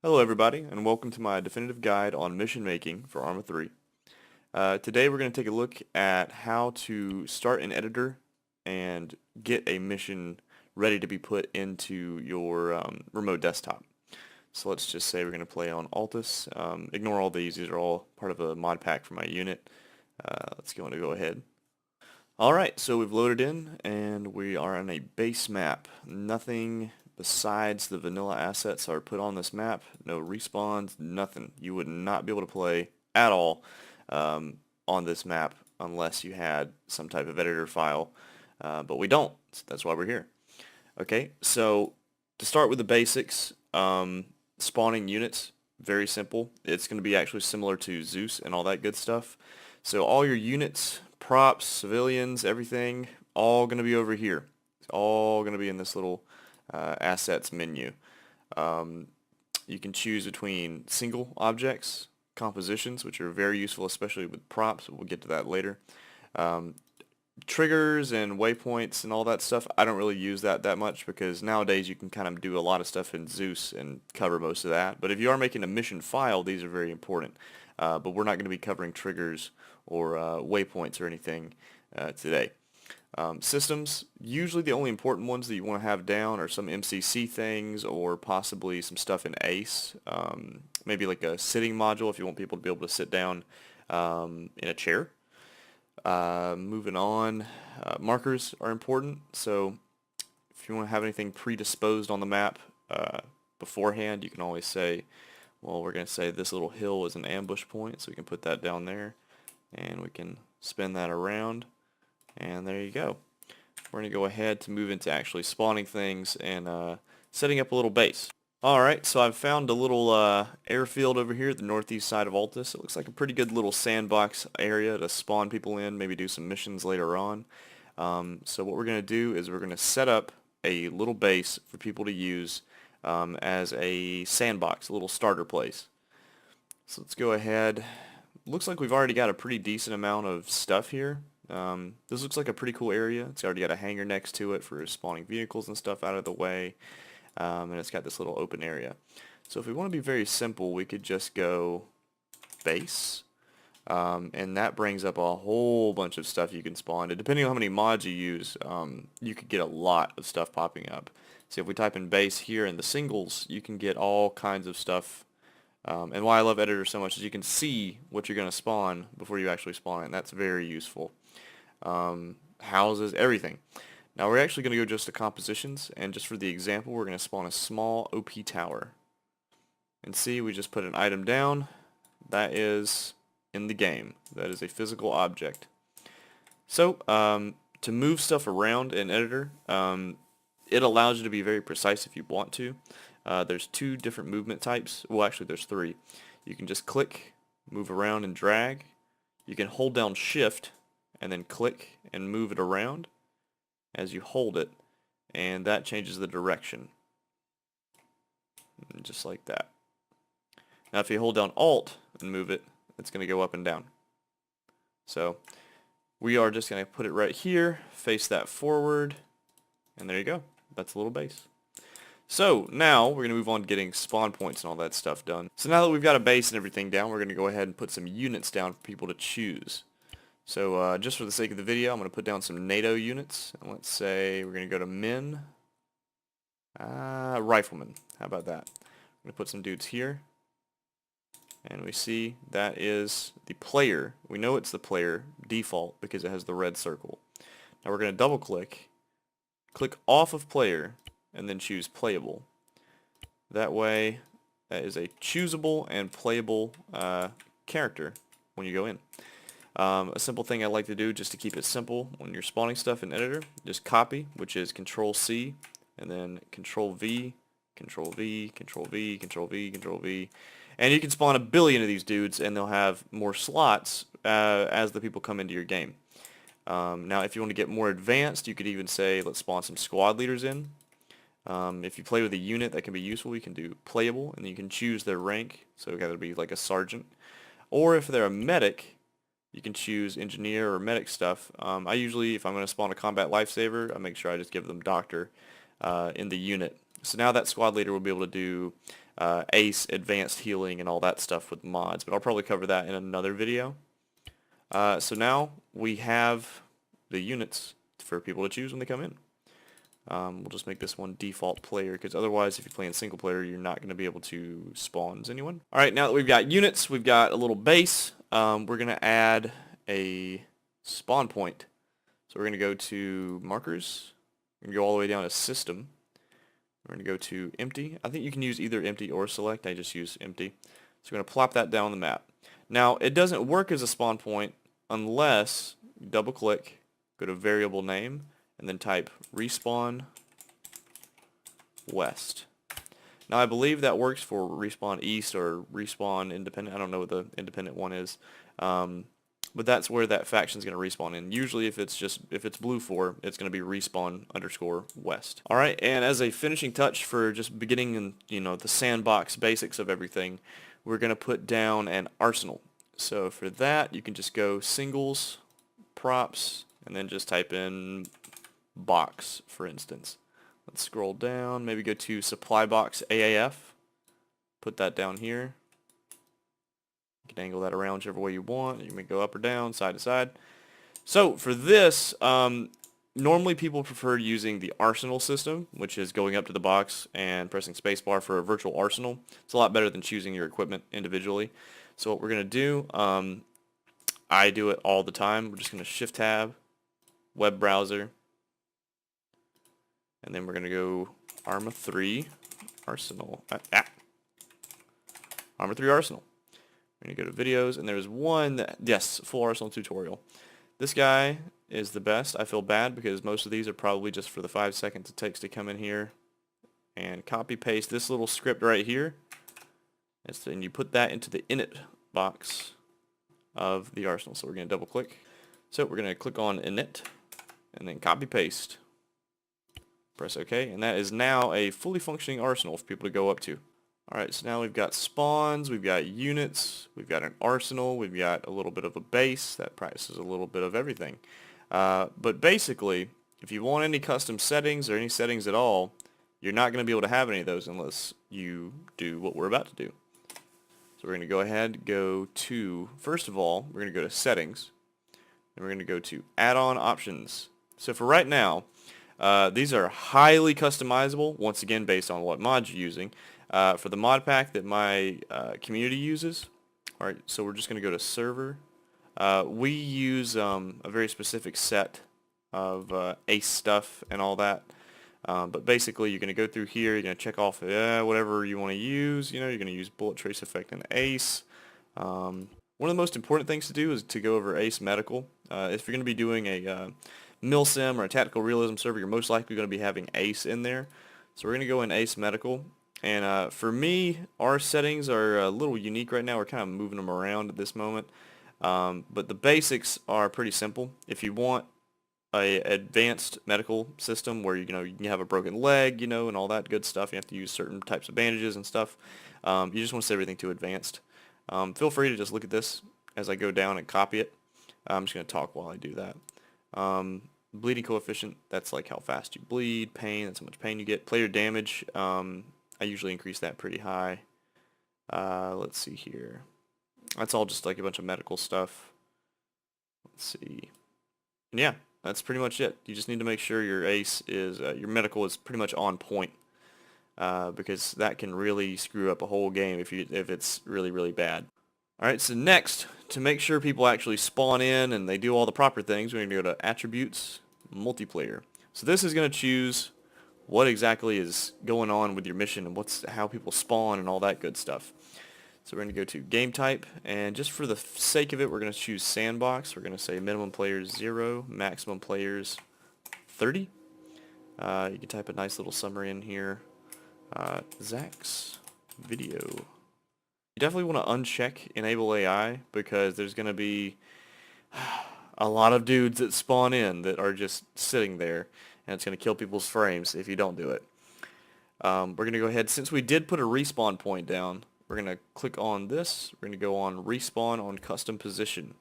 Hello everybody, and welcome to my definitive guide on mission making for Arma 3. Today we're going to take a look at how to start an editor and get a mission ready to be put into your remote desktop. So let's just say we're going to play on Altus. Ignore all these are all part of a mod pack for my unit. Let's go ahead. Alright, so we've loaded in and we are on a base map. Nothing besides the vanilla assets are put on this map. No respawns, nothing. You would not be able to play at all on this map unless you had some type of editor file, but we don't. So that's why we're here. Okay, so to start with the basics, spawning units, very simple. It's going to be actually similar to Zeus and all that good stuff. So all your units, props, civilians, everything, all going to be over here. It's all going to be in this little assets menu. You can choose between single objects, compositions, which are very useful, especially with props. We'll get to that later. Triggers and waypoints and all that stuff, I don't really use that much because nowadays you can kind of do a lot of stuff in Zeus and cover most of that. But if you are making a mission file, these are very important. But we're not going to be covering triggers or waypoints or anything today. Systems, usually the only important ones that you want to have down are some MCC things or possibly some stuff in ACE. Maybe like a sitting module if you want people to be able to sit down in a chair. Moving on, markers are important. So if you want to have anything predisposed on the map beforehand, you can always say, well, we're going to say this little hill is an ambush point, so we can put that down there and we can spin that around. And there you go. We're going to go ahead to move into actually spawning things and setting up a little base. Alright, so I've found a little airfield over here at the northeast side of Altus. It looks like a pretty good little sandbox area to spawn people in, maybe do some missions later on. So what we're going to do is we're going to set up a little base for people to use as a sandbox, a little starter place. So let's go ahead. Looks like we've already got a pretty decent amount of stuff here. This looks like a pretty cool area. It's already got a hangar next to it for spawning vehicles and stuff out of the way. And it's got this little open area. So if we want to be very simple, we could just go base. And that brings up a whole bunch of stuff you can spawn. And depending on how many mods you use, you could get a lot of stuff popping up. So if we type in base here in the singles, you can get all kinds of stuff. And why I love editor so much is you can see what you're going to spawn before you actually spawn it, and that's very useful. Houses, everything. Now we're actually going to go just to compositions, and just for the example, we're going to spawn a small OP tower. And see, we just put an item down. That is in the game. That is a physical object. So, to move stuff around in editor, it allows you to be very precise if you want to. There's two different movement types. Well, actually there's three. You can just click, move around and drag. You can hold down shift and then click and move it around as you hold it, and that changes the direction. Just like that. Now if you hold down alt and move it, it's going to go up and down. So we are just going to put it right here, face that forward, and there you go. That's a little base. So now we're going to move on to getting spawn points and all that stuff done. So now that we've got a base and everything down, we're going to go ahead and put some units down for people to choose. So just for the sake of the video, I'm going to put down some NATO units. And let's say we're going to go to men. Riflemen. How about that? I'm going to put some dudes here. And we see that is the player. We know it's the player default because it has the red circle. Now we're going to double click. Click off of player. And then choose playable. That way, that is a choosable and playable character when you go in. A simple thing I like to do just to keep it simple when you're spawning stuff in editor, just copy, which is Control C, and then Control V, Control V, Control V, Control V, Control V. And you can spawn a billion of these dudes and they'll have more slots as the people come into your game. Now if you want to get more advanced, you could even say let's spawn some squad leaders in. If you play with a unit that can be useful, you can do playable, and you can choose their rank, so it will be like a sergeant. Or if they're a medic, you can choose engineer or medic stuff. I usually, if I'm going to spawn a combat lifesaver, I make sure I just give them doctor in the unit. So now that squad leader will be able to do Ace, advanced healing, and all that stuff with mods, but I'll probably cover that in another video. So now we have the units for people to choose when they come in. We'll just make this one default player, because otherwise if you're playing single player you're not going to be able to spawn as anyone. Alright, now that we've got units, we've got a little base, we're going to add a spawn point. So we're going to go to markers, we're going to go all the way down to system, we're going to go to empty. I think you can use either empty or select, I just use empty. So we're going to plop that down on the map. Now it doesn't work as a spawn point unless you double click, go to variable name, and then type respawn west. Now I believe that works for respawn east or respawn independent. I don't know what the independent one is, but that's where that faction is going to respawn in. Usually if it's blue 4, it's going to be respawn _ west. All right, and as a finishing touch for just beginning and the sandbox basics of everything, we're going to put down an arsenal. So for that you can just go singles, props, and then just type in box, for instance. Let's scroll down, maybe go to supply box AAF, put that down here. You can angle that around whichever way you want. You may go up or down, side to side. So for this, normally people prefer using the arsenal system, which is going up to the box and pressing spacebar for a virtual arsenal. It's a lot better than choosing your equipment individually. So what we're going to do, I do it all the time. We're just going to shift tab, web browser, and then we're going to go Arma 3 Arsenal. Arma 3 Arsenal. We're going to go to videos, and there's one that, yes, full Arsenal tutorial. This guy is the best. I feel bad because most of these are probably just for the 5 seconds it takes to come in here and copy paste this little script right here. And you put that into the init box of the arsenal. So we're going to double click. So we're going to click on init and then copy paste. Press OK, and that is now a fully functioning arsenal for people to go up to. Alright, so now we've got spawns, we've got units, we've got an arsenal, we've got a little bit of a base that practices a little bit of everything. But basically, if you want any custom settings or any settings at all, you're not going to be able to have any of those unless you do what we're about to do. So we're going to go ahead, go to, first of all, we're going to go to settings, and we're going to go to add-on options. So for right now, these are highly customizable, once again based on what mods you're using. For the mod pack that my community uses, alright, so we're just going to go to server. We use a very specific set of ace stuff and all that. But basically you're going to go through here, you're going to check off whatever you want to use. You're going to use bullet trace effect and ace. One of the most important things to do is to go over ace medical. If you're going to be doing a milsim or a tactical realism server, you're most likely going to be having ace in there. So we're going to go in ace medical. And for me, our settings are a little unique right now. We're kind of moving them around at this moment. But the basics are pretty simple. If you want a advanced medical system where you can have a broken leg, and all that good stuff, you have to use certain types of bandages and stuff. You just want to set everything to advanced. Feel free to just look at this as I go down and copy it. I'm just going to talk while I do that. Bleeding coefficient, that's like how fast you bleed. Pain, that's how much pain you get. Player damage, I usually increase that pretty high. Let's see here. That's all just like a bunch of medical stuff. Let's see. And yeah, that's pretty much it. You just need to make sure your ace is, your medical is pretty much on point. Because that can really screw up a whole game if it's really, really bad. Alright, so next, to make sure people actually spawn in and they do all the proper things, we're going to go to Attributes, Multiplayer. So this is going to choose what exactly is going on with your mission and how people spawn and all that good stuff. So we're going to go to Game Type, and just for the sake of it, we're going to choose Sandbox. We're going to say minimum players 0, maximum players 30. You can type a nice little summary in here. Zach's video. You definitely want to uncheck Enable AI because there's going to be a lot of dudes that spawn in that are just sitting there, and it's going to kill people's frames if you don't do it. We're going to go ahead, since we did put a respawn point down, we're going to click on this. We're going to go on Respawn on Custom Position.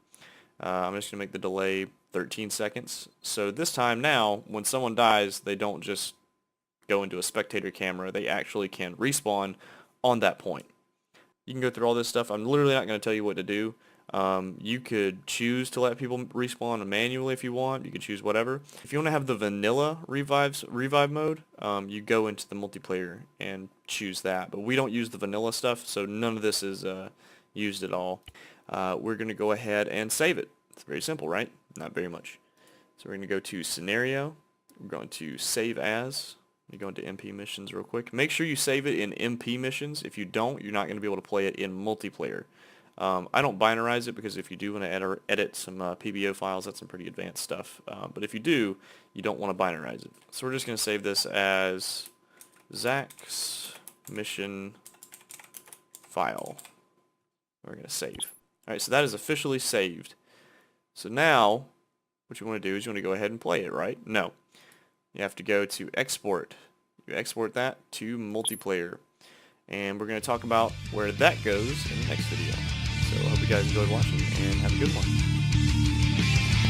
I'm just going to make the delay 13 seconds. So this time now, when someone dies, they don't just go into a spectator camera. They actually can respawn on that point. You can go through all this stuff. I'm literally not going to tell you what to do. You could choose to let people respawn manually if you want. You can choose whatever. If you want to have the vanilla revive mode, you go into the multiplayer and choose that. But we don't use the vanilla stuff, so none of this is used at all. We're going to go ahead and save it. It's very simple, right? Not very much. So we're going to go to Scenario. We're going to Save As. You go into MP missions real quick. Make sure you save it in MP missions. If you don't, you're not going to be able to play it in multiplayer. I don't binarize it because if you do want to edit some PBO files, that's some pretty advanced stuff. But if you do, you don't want to binarize it. So we're just going to save this as Zach's mission file. We're going to save. Alright, so that is officially saved. So now, what you want to do is you want to go ahead and play it, right? No. You have to go to export. You export that to multiplayer. And we're going to talk about where that goes in the next video. So I hope you guys enjoyed watching and have a good one.